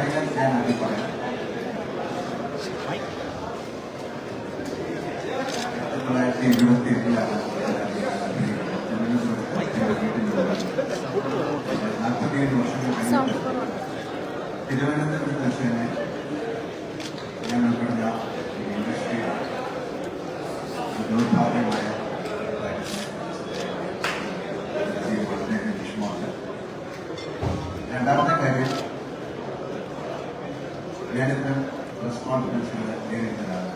കാര്യങ്ങൾ ഞാൻ ആദ്യം പറയാം. 1927 47 വർഷങ്ങൾ തിരുവനന്തപുരത്ത് വെച്ച് തന്നെ ഞാൻ ഉൾപ്പെടുന്ന ഇൻഡസ്ട്രി ദൗർഭാഗ്യമായ വളരെ വിഷമമുണ്ട്. രണ്ടാമത്തെ കാര്യം, ഞാനിത്തരം പ്രസ് കോൺഫറൻസുകൾ നേരിടുന്നതാണ്.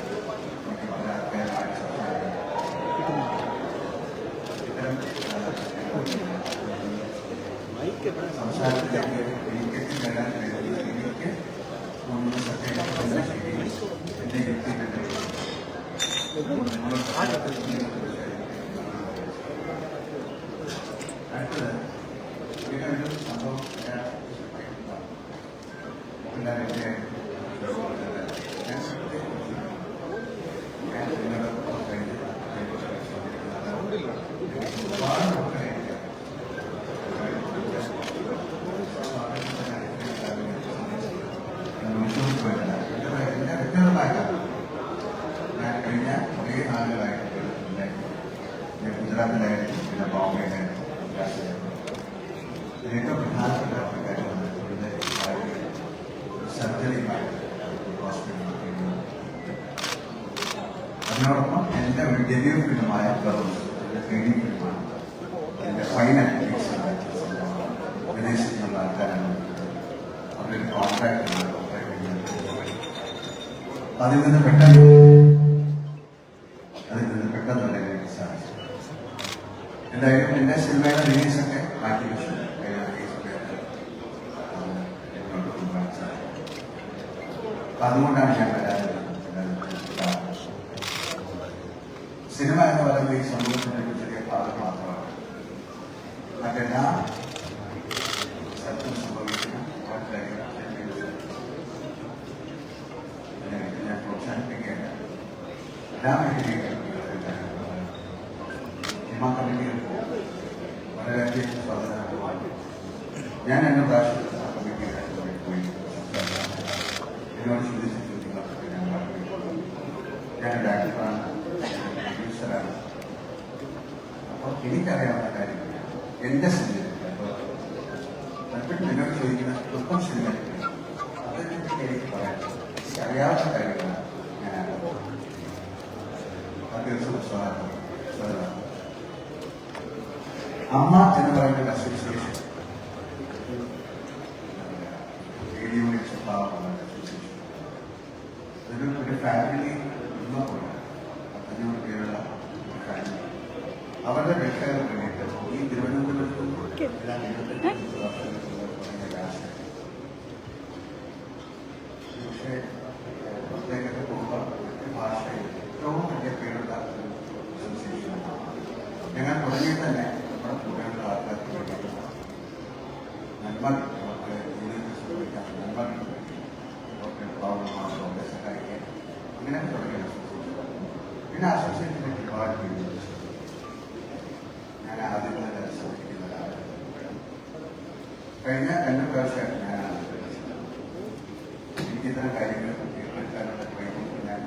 എനിക്ക് വളരെ അത്യാവശ്യമായ ഇത്തരം സംസാരത്തിലേക്ക് എനിക്ക് വരാൻ കഴിയുന്നത് എനിക്ക് നമ്മുടെ സത്യങ്ങൾ എന്നെ എത്തിയിട്ടുണ്ട്. അടുത്തത് ഇങ്ങനൊരു സംഭവം ഞാൻ കഴിഞ്ഞ കുറേ നാളുകളായിട്ട് ഗുജറാത്തിലായിരുന്നു, പിന്നെ ബോംബെയിലായിരുന്നു. ഏറ്റവും പ്രധാനപ്പെട്ട കാര്യമാണ് ഇവിടുത്തെ സർജറിയുമായിട്ട് ഹോസ്പിറ്റലിൽ. അതിനോടൊപ്പം എൻ്റെ ഒരു ഡെബ്യൂ ഫിലിമായ എൻ്റെ ട്രെയിനിങ് ഫിലിമാണ്. എൻ്റെ ഫൈനൽ വിദേശത്തുള്ള ആൾക്കാരാണ്. അവരൊരു കോൺട്രാക്ട് അതിൽ നിന്ന് പെട്ടെന്ന് വരാനായിട്ട് സാധിച്ചു. എന്തായാലും എൻ്റെ സിനിമയുടെ റിലീസൊക്കെ മാറ്റി വെച്ചു. അതുകൊണ്ടാണ് ഞാൻ വരാറുള്ളത്. സിനിമ എന്ന് പറയുന്നത് ഈ സമൂഹത്തിന്റെ ഒരു ചെറിയ ഭാഗം മാത്രമാണ്. മറ്റെല്ലാ സ്ഥലത്തും സംഭവിക്കുന്ന ഞാൻ പ്രോത്സാഹിപ്പിക്കേണ്ട എല്ലാ മേഖലയിലും സിനിമാ കമ്മിറ്റികൾക്ക് വളരെയധികം സ്വാതന്ത്ര്യമാണ്. ഞാൻ എന്നെ പ്രാവശ്യം ആ കമ്മിറ്റിയുടെ പോയി എന്നോട് ചോദിച്ച ചോദ്യങ്ങൾക്ക് ഞാൻ ഡയറക്ടറാണ്, പ്രൊഡ്യൂസറാണ്. അപ്പോൾ എനിക്കറിയാവുന്ന കാര്യങ്ങൾ എൻ്റെ സിനിമയിൽ എന്നോട് ചോദിക്കുന്ന ഒപ്പം സിനിമയിൽ അതിനെപ്പറ്റി എനിക്ക് പറയാം. എനിക്കറിയാവുന്ന കാര്യങ്ങളാണ് ഞാൻ അമ്മ എന്ന് പറയുന്ന അസോസിയേഷൻ ഒരു ഫാമിലി പോലെ 500 പേരുള്ള ഒരു ഫാമിലി. അവരുടെ വെൽഫെയർ വേണ്ടിയിട്ട് ഈ തിരുവനന്തപുരത്ത് എല്ലാം 25 വർഷങ്ങൾക്കുള്ള തുടങ്ങിയ കാശ്. പക്ഷേ പുറത്തേക്കൊക്കെ പോകുമ്പോൾ മറ്റ് ഭാഷയിൽ ഏറ്റവും വലിയ പേരുള്ള ഒരു അസോസിയേഷനാണ്. ഞങ്ങൾ തുടങ്ങിയിട്ട് തന്നെ നമ്മുടെ കൂടെയുള്ള ആൾക്കാർക്ക് വേണ്ടിയിട്ടുള്ള നന്മ അവർക്ക് ജീവിതത്തിൽ സംഭവിക്കാൻ നന്മ അവരുടെ സഹായിക്കാൻ അങ്ങനെ തുടങ്ങിയ അസോസിയേഷൻ. പിന്നെ അസോസിയേഷനെ ഒരുപാട് പേര് ഞാൻ ആദ്യം തന്നെ ശ്രമിക്കുന്ന ഒരാളാണ്. കഴിഞ്ഞ 2 പ്രാവശ്യമായിട്ട് ഞാനാണ് എനിക്ക് ഇത്തരം കാര്യങ്ങൾ ഏർപ്പെടുത്താനുള്ള ട്രെയിനിങ് ഞാൻ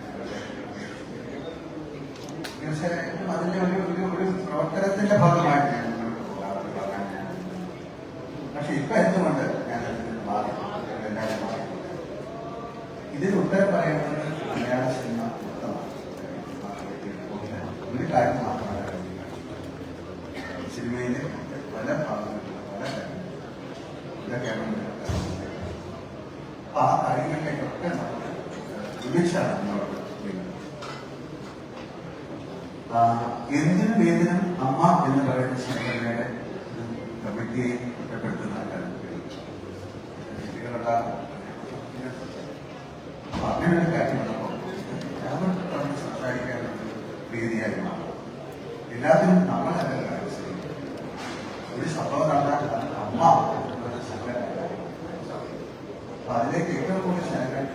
തീർച്ചയായിട്ടും അതിൻ്റെ ഒരു പ്രവർത്തനത്തിന്റെ ഭാഗമായിട്ട് ഞാൻ മുന്നോട്ട് പോകാൻ ഞാൻ. പക്ഷെ ഇപ്പൊ എന്തുകൊണ്ട് ഞാൻ അതിൽ മാറി എല്ലാവരും മാറി. ഇതിന് ഉത്തരം പറയുന്നത് മലയാള സിനിമ മൊത്തമാണ്. ഒരു കാര്യം മാത്രമാണ് സിനിമയിലെ പല ഭാഗങ്ങളിലുള്ള പല കാര്യങ്ങളും ഇതൊക്കെയാണ്. അപ്പൊ ആ കാര്യങ്ങളിലേക്കൊക്കെ നമ്മൾ വിളിച്ചാണ് നമ്മളോട് എന്തിനും ഏതിനും അമ്മ എന്ന് പറയുന്ന സംഘടനയുടെ കമ്മിറ്റിയെ കുറ്റപ്പെടുത്തുന്ന അങ്ങനെ ഒരു കാര്യം വന്നപ്പോൾ എല്ലാവർക്കും പറഞ്ഞ് സംസാരിക്കാനുള്ള വേദിയായി മാറും. എല്ലാത്തിനും നമ്മളല്ല ഒരു സംഭവം നടന്നാൽ അമ്മ എന്നുള്ള സംഘടന. അപ്പൊ അതിലേക്ക് ഏറ്റവും കൂടുതൽ സ്നേഹം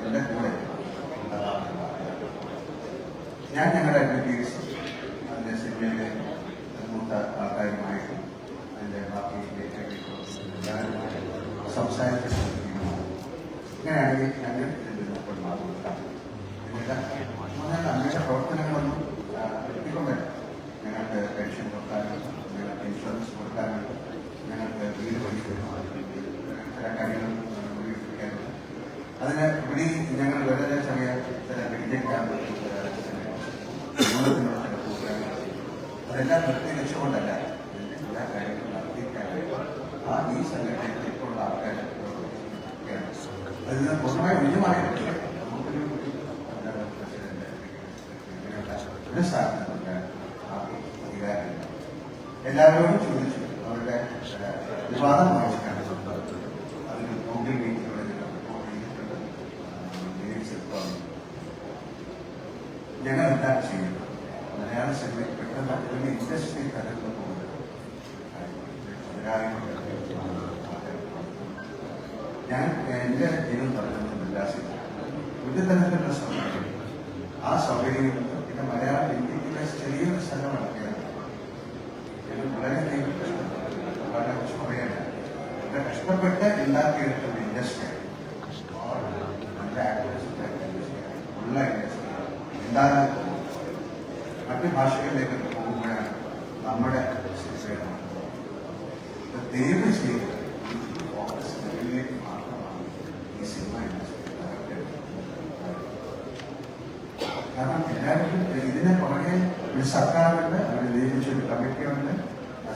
എന്റെ കൂടെ ഉള്ളതാണ്. ഞാൻ ഞങ്ങളുടെ അഡ്വക്കേറ്റ്സ് അതിന്റെ സിനിമയിലെ മൂത്ത ആൾക്കാരുമായിട്ടും അതിന്റെ ബാക്കി സംസാരിച്ചിട്ടുണ്ട്. അങ്ങനെയാണെങ്കിൽ ഞങ്ങൾ ഇതിൽ മാറുന്നതാണ്. അങ്ങനെയുള്ള പ്രവർത്തനങ്ങളൊന്നും എത്തിക്കൊണ്ടല്ല. ഞങ്ങൾക്ക് പെൻഷൻ കൊടുക്കാനുണ്ട്, ഞങ്ങൾക്ക് ഇൻഷുറൻസ് കൊടുക്കാനുണ്ട്, ഞങ്ങൾക്ക് വീട് പണിക്കാനുണ്ട്, ചില കാര്യങ്ങൾ ഉപയോഗിക്കാനുണ്ട്. അതിന് ഇവിടെ ഞങ്ങൾ വളരെ ചെറിയ ചില മെഡിക്കൽ ക്യാമ്പ് അതെല്ലാം നിർത്തിവെച്ചുകൊണ്ടല്ല എല്ലാ കാര്യങ്ങളും നടത്തിക്കാനായിട്ട് ഈ സംഘടനയിൽ ഇപ്പോഴുള്ള ആൾക്കാർ അതിൽ നിന്ന് പൂർണ്ണമായി ഒഴിഞ്ഞുമാറിയിട്ടില്ല. നമുക്കൊരു പ്രസിഡന്റ് ഒരു സ്ഥാനത്തുള്ള അധികാരമില്ല. എല്ലാവരോടും ചോദിച്ചു അവരുടെ വിവാദം വായിച്ചിട്ടാണ് അതിന് ഗൂഗിൾ മീറ്റിലൂടെ റിപ്പോർട്ട് ചെയ്തിട്ടുണ്ട്. ഞങ്ങൾ എന്താണ് ചെയ്യുന്നത്? മലയാള സിനിമയിൽ പെട്ടെന്ന് ഒരു ഇൻഡസ്ട്രി തലത്തിൽ പോകുന്നത് ഞാൻ എൻ്റെ ജീവിതം പറഞ്ഞിട്ടില്ല. ഒരു തരത്തിലുള്ള സൗകര്യം, ആ സൗകര്യങ്ങൾ പിന്നെ മലയാളം ഇന്ത്യയിലെ ചെറിയൊരു സ്ഥലമാണ് കേരളം. ഞങ്ങൾ വളരെയധികം കഷ്ടപ്പെട്ടു, വളരെ കുറിച്ച് പറയാനില്ല. ഇവിടെ കഷ്ടപ്പെട്ട് ഉണ്ടാക്കിയെടുക്കുന്ന ഇൻഡസ്ട്രി നല്ല ആക്ടേഴ്സ് ഉള്ള ഇൻഡസ്ട്രി ഉണ്ടാകാൻ മറ്റ് ഭാഷകളിലേക്ക് പോകുമ്പോഴാണ് നമ്മുടെ ദൈവം ചെയ്ത് ഫോക്കസ് ലെവലിലേക്ക് മാത്രമാണ് ഈ സിനിമ ഇൻഡസ്ട്രി. കാരണം എല്ലാവർക്കും ഇതിനെ പുറകെ ഒരു സർക്കാരുണ്ട്, അവർ നിയമിച്ചൊരു കമ്മിറ്റിയുണ്ട്,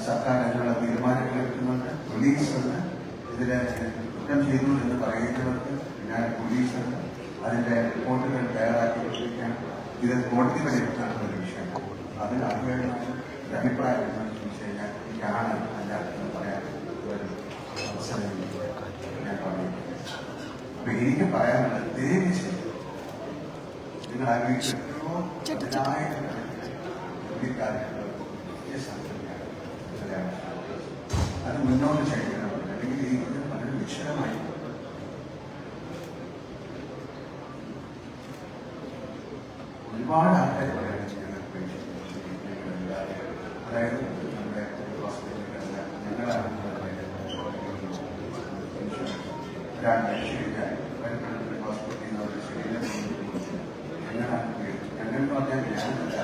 സർക്കാർ അതിനുള്ള തീരുമാനങ്ങൾ എടുക്കുന്നുണ്ട്, പോലീസ് ഉണ്ട്, ഇതിനെ കുറ്റം ചെയ്തു എന്ന് പറയുന്നവർക്ക് ഞാൻ പോലീസുണ്ട്, അതിന്റെ റിപ്പോർട്ടുകൾ തയ്യാറാക്കിക്കൊണ്ടിരിക്കുകയാണ്. ഇത് കോടതി വരെ എത്താനുള്ള ഒരു വിഷയമാണ്. അതിന് അതിവേഗമായ ഒരു അഭിപ്രായം എന്താണെന്ന് ചോദിച്ചു കഴിഞ്ഞാൽ എനിക്കാണ് അല്ലാതെന്ന് പറയാൻ ഒരു അവസരം ഞാൻ പറഞ്ഞു. അപ്പൊ എനിക്ക് പറയാനുള്ളത് ദയവ് ചെയ്ത് നിങ്ങൾ ആലോചിച്ച് അത് മുന്നോട്ട് ചെയ്യണം. അല്ലെങ്കിൽ ഇത് വളരെ നിശ്ചലമായി ഒരുപാട് ആൾക്കാർ പറയുന്നത് അതായത് നമ്മുടെ ഹോസ്പിറ്റലുകളിൽ ഞങ്ങളാണ് ഹോസ്പിറ്റലിൽ ഞങ്ങളെന്ന് പറഞ്ഞാൽ ഞാനല്ല,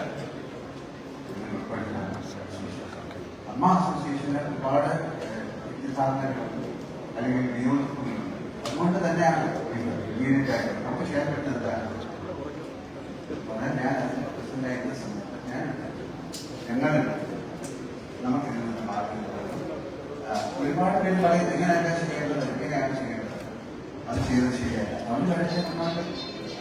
അമ്മ അസോസിയേഷന് ഒരുപാട് വിദ്യാസാധനങ്ങളുണ്ട് അല്ലെങ്കിൽ നിയോജകങ്ങളുണ്ട്. അതുകൊണ്ട് തന്നെയാണ് ഇമ്മീഡിയറ്റായിട്ട് നമുക്ക് ചെയ്യാൻ പറ്റുന്നതാണ്. ഞാൻ പ്രസിഡന്റായിരുന്ന സമയത്ത് ഞങ്ങൾ നമുക്കിതിൽ നിന്ന് മാറുന്നത് ഒരുപാട് പേര് പറയുന്നത് എങ്ങനെയല്ല ചെയ്യേണ്ടത്, എങ്ങനെയാണ് ചെയ്യേണ്ടത്, അത് ചെയ്തത് ശരിയല്ല. നമ്മൾ കഴിച്ചാൽ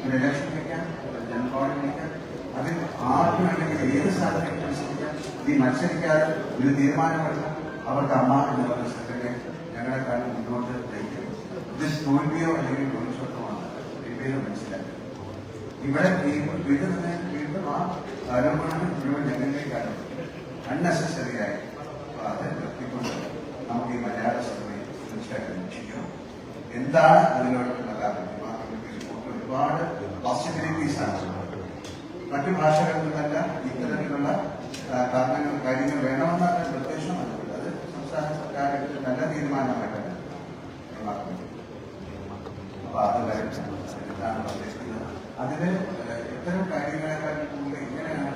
ഒരു ഇലക്ഷൻ വയ്ക്കാം, ജനറൽ വയ്ക്കാം, അതിൽ ആർക്കും വേണമെങ്കിൽ ഏത് സാധനം മത്സരിക്കാം. ഈ മത്സരിക്കാതെ ഒരു തീരുമാനമെടുക്കാം. അവർക്ക് അമ്മ എന്ന് പറഞ്ഞ സംഘടന ഞങ്ങളെക്കാളും മുന്നോട്ട് നയിക്കും. ഇത് തോൽവിയോ അല്ലെങ്കിൽ ഭവിഷ്യത്വമാണ് പേര് മനസ്സിലാക്കുക. ഇവിടെ വീണ്ടും ആ ആരോപണങ്ങൾ മുഴുവൻ ഞങ്ങളിലേക്കാണ് അൺനെസസറിയായി അത് നിർത്തിക്കൊണ്ട് നമുക്ക് ഈ മലയാള സിനിമയെ തീർച്ചയായിട്ടും രക്ഷിക്കണം. എന്താണ് അതിനോടുള്ള കാരണം? ഒരുപാട് പോസിബിലിറ്റീസ് ആണ്. മറ്റു ഭാഷകളിൽ നിന്നല്ല ഇത്തരത്തിലുള്ള കാര്യങ്ങൾ വേണമെന്നാണ് നിർദ്ദേശം. അതുകൊണ്ട് അത് സംസ്ഥാന സർക്കാർ നല്ല തീരുമാനമായിട്ടാണ്. അപ്പൊ അത് എന്താണ് ഉദ്ദേശിക്കുന്നത്? അതിന് ഇത്തരം കാര്യങ്ങളെക്കാൾ കൂടുതൽ എങ്ങനെയാണ്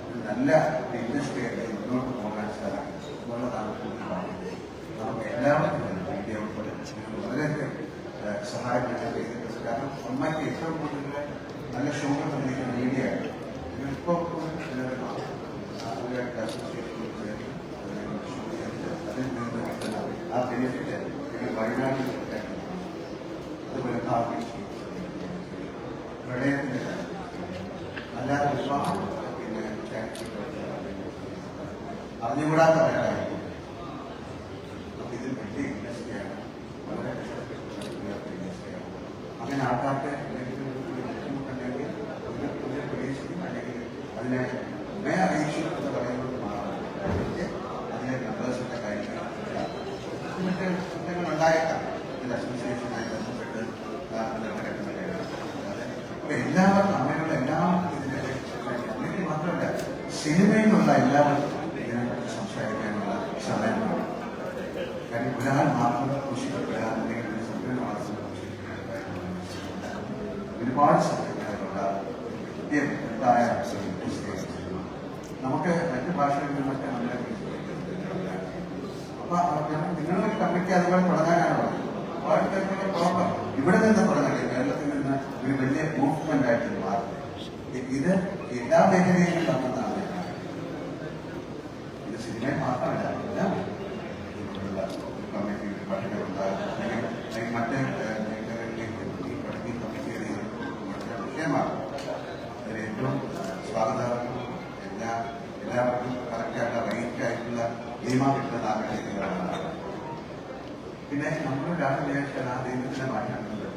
ഒരു നല്ല ഇൻഡസ്ട്രിയായിട്ട് മുന്നോട്ട് പോകാൻ സാധിക്കും എന്നുള്ളതാണ് കൂടുതൽ. നമുക്ക് എല്ലാവർക്കും മീഡിയ ഉൾപ്പെടെ വളരെയധികം സഹായങ്ങൾ ചെയ്തിട്ടുണ്ട്. കാരണം അമ്മയ്ക്ക് ഏറ്റവും കൂടുതൽ നല്ല ഷോകൾ തന്നിരിക്കുന്ന മീഡിയ ആണ്. ഇപ്പോൾ അതിൽ നിന്ന് കിട്ടുന്ന ആ ബെനിഫിറ്റ് വയനാട്ടിൽ അതുപോലെ പ്രളയത്തിന്റെ അല്ലാതെ ഒരുപാട് പിന്നെ അറിഞ്ഞുകൂടാത്ത കാര്യമായി ഇതിൽ വലിയ ഇൻഡസ്ട്രിയാണ്, വളരെ കഷ്ടപ്പെട്ട് ഇൻഡസ്ട്രിയാണ്. അങ്ങനെ ആൾക്കാർക്ക് ബുദ്ധിമുട്ടുണ്ടെങ്കിൽ പ്രതീക്ഷിക്കും, അല്ലെങ്കിൽ അതിനെ അറിയിച്ചു എന്ന് പറയുന്നത് മാറുന്നത് അതിലെ മെമ്പേഴ്സിന്റെ കാര്യങ്ങൾ മറ്റ് കുറ്റങ്ങൾ ഉണ്ടായേക്കാം. ഇതിൽ അസോസിയേഷനുമായി ബന്ധപ്പെട്ട് എല്ലാവർക്കും അങ്ങനെയുള്ള എല്ലാവർക്കും ഇതിനെ മാത്രമല്ല സിനിമയിലുള്ള എല്ലാവർക്കും ഇതിനെപ്പറ്റി സംസാരിക്കാനുള്ള സമയമാണ്. കാര്യം ഒരാൾ മാത്രം കൃഷിപ്പെടുക അല്ലെങ്കിൽ സംഘടന മാത്രം കൃഷിപ്പെടുക ഒരുപാട് സബ്ജക്റ്റുകളുള്ള വ്യക്തമായ നമുക്ക് മറ്റു ഭാഷകളിൽ നിന്നൊക്കെ നമ്മളെ അപ്പൊ നിങ്ങളുടെ കമ്മിറ്റി അതുപോലെ തുടങ്ങാനാണ് പ്രോബ്ലം ഇവിടെ നിന്ന് തുടങ്ങട്ടെ, കേരളത്തിൽ നിന്ന് ഒരു വലിയ മൂവ്മെന്റ് ആയിട്ട് മാറും. ഇത് എല്ലാ മേഖലയിലും നടന്നതാണ്. ഇത് സിനിമ മാത്രമല്ല, എല്ലാ കമ്മിറ്റി പഠനങ്ങളുണ്ടാകും അല്ലെങ്കിൽ മറ്റ് മേഖലകളിലേക്ക് ഈ പഠിക്കുന്ന കമ്മിറ്റി വിഷയമാണ്. അതിൽ ഏറ്റവും സ്വാഗതാർഹം എല്ലാവർക്കും കറക്റ്റായിട്ടുള്ള റൈറ്റ് ആയിട്ടുള്ള നിയമം കിട്ടുന്ന ആഗ്രഹിക്കുന്നതാണ്. പിന്നെ നമ്മൾ രാഷ്ട്രീയ ആ ദൈവത്തിനെ മാറ്റാനുണ്ട്.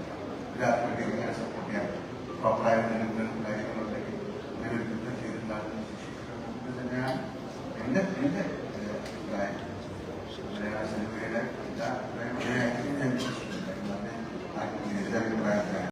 രാഷ്ട്രീയ സപ്പോർട്ട് ചെയ്യാൻ പ്രോപ്പറായ കാര്യങ്ങളുണ്ടെങ്കിൽ അങ്ങനെ ഒരു കുറ്റം ചെയ്തിട്ടുണ്ടാകുന്ന ശിക്ഷിക്കുന്നത് തന്നെയാണ് എൻ്റെ അഭിപ്രായം. മലയാള സിനിമയുടെ എല്ലാ